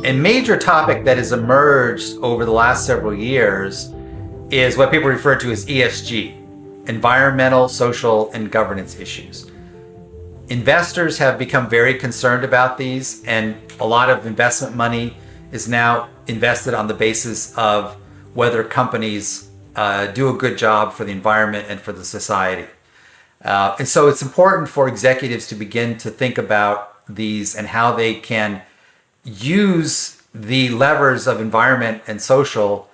A major topic that has emerged over the last several years is what people refer to as ESG, environmental, social, and governance issues. Investors have become very concerned about these, and a lot of investment money is now invested on the basis of whether companies do a good job for the environment and for the society. And so it's important for executives to begin to think about these and how they can use the levers of environment and social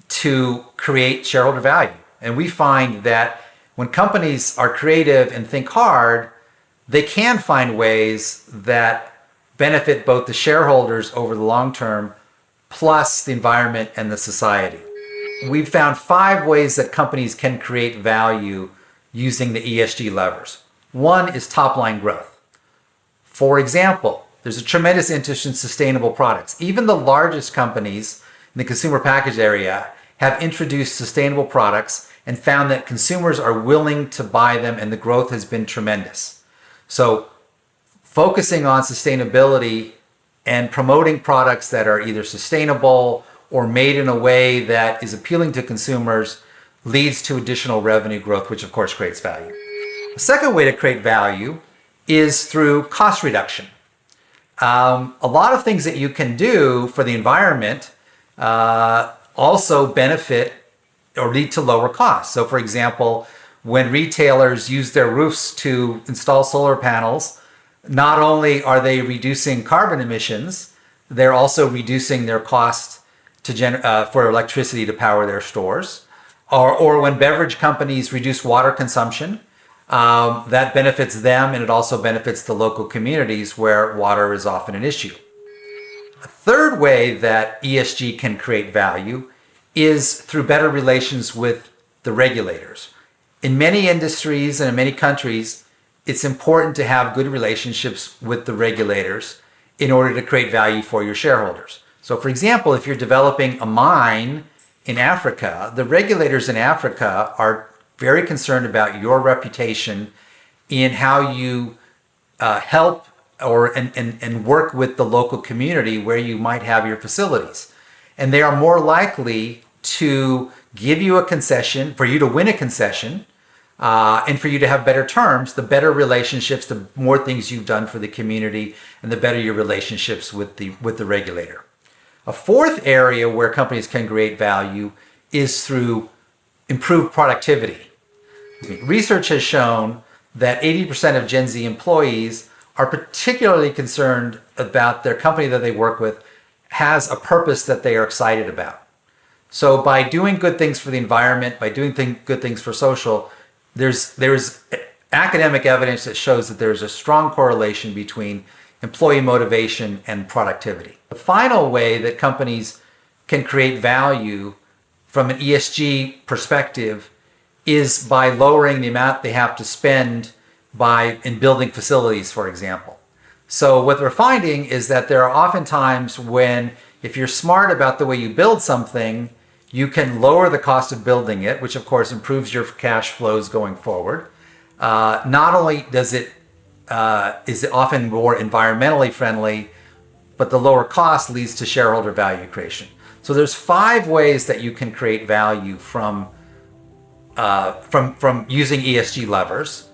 to create shareholder value. And we find that when companies are creative and think hard, they can find ways that benefit both the shareholders over the long term, plus the environment and the society. We've found 5 ways that companies can create value using the ESG levers. One is top line growth. For example, there's a tremendous interest in sustainable products. Even the largest companies in the consumer package area have introduced sustainable products and found that consumers are willing to buy them, and the growth has been tremendous. So focusing on sustainability and promoting products that are either sustainable or made in a way that is appealing to consumers leads to additional revenue growth, which of course creates value. The second way to create value is through cost reduction. A lot of things that you can do for the environment also benefit or lead to lower costs. So for example, when retailers use their roofs to install solar panels, not only are they reducing carbon emissions, they're also reducing their cost for electricity to power their stores. Or when beverage companies reduce water consumption, that benefits them, and it also benefits the local communities where water is often an issue. A third way that ESG can create value is through better relations with the regulators. In many industries and in many countries, it's important to have good relationships with the regulators in order to create value for your shareholders. So for example, if you're developing a mine in Africa, the regulators in Africa are very concerned about your reputation in how you help and work with the local community where you might have your facilities. And they are more likely to give you a concession, for you to win a concession, and for you to have better terms, the better relationships, the more things you've done for the community, and the better your relationships with the regulator. A fourth area where companies can create value is through improved productivity. Research has shown that 80% of Gen Z employees are particularly concerned about their company that they work with has a purpose that they are excited about. So by doing good things for the environment, by doing good things for social, there's academic evidence that shows that there's a strong correlation between employee motivation and productivity. The final way that companies can create value from an ESG perspective is by lowering the amount they have to spend in building facilities, for example. So what we're finding is that there are often times when, if you're smart about the way you build something, you can lower the cost of building it, which of course improves your cash flows going forward. Not only is it often more environmentally friendly, but the lower cost leads to shareholder value creation. So there's 5 ways that you can create value from using ESG levers.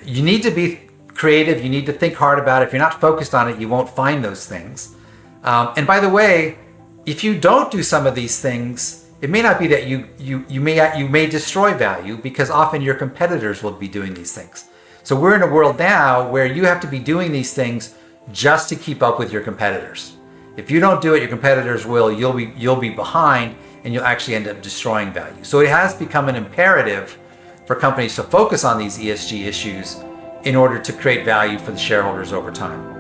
You need to be creative. You need to think hard about it. If you're not focused on it, you won't find those things. And by the way, if you don't do some of these things, it may not be that you may destroy value, because often your competitors will be doing these things. So we're in a world now where you have to be doing these things just to keep up with your competitors. If you don't do it, your competitors will. You'll be behind, and you'll actually end up destroying value. So it has become an imperative for companies to focus on these ESG issues in order to create value for the shareholders over time.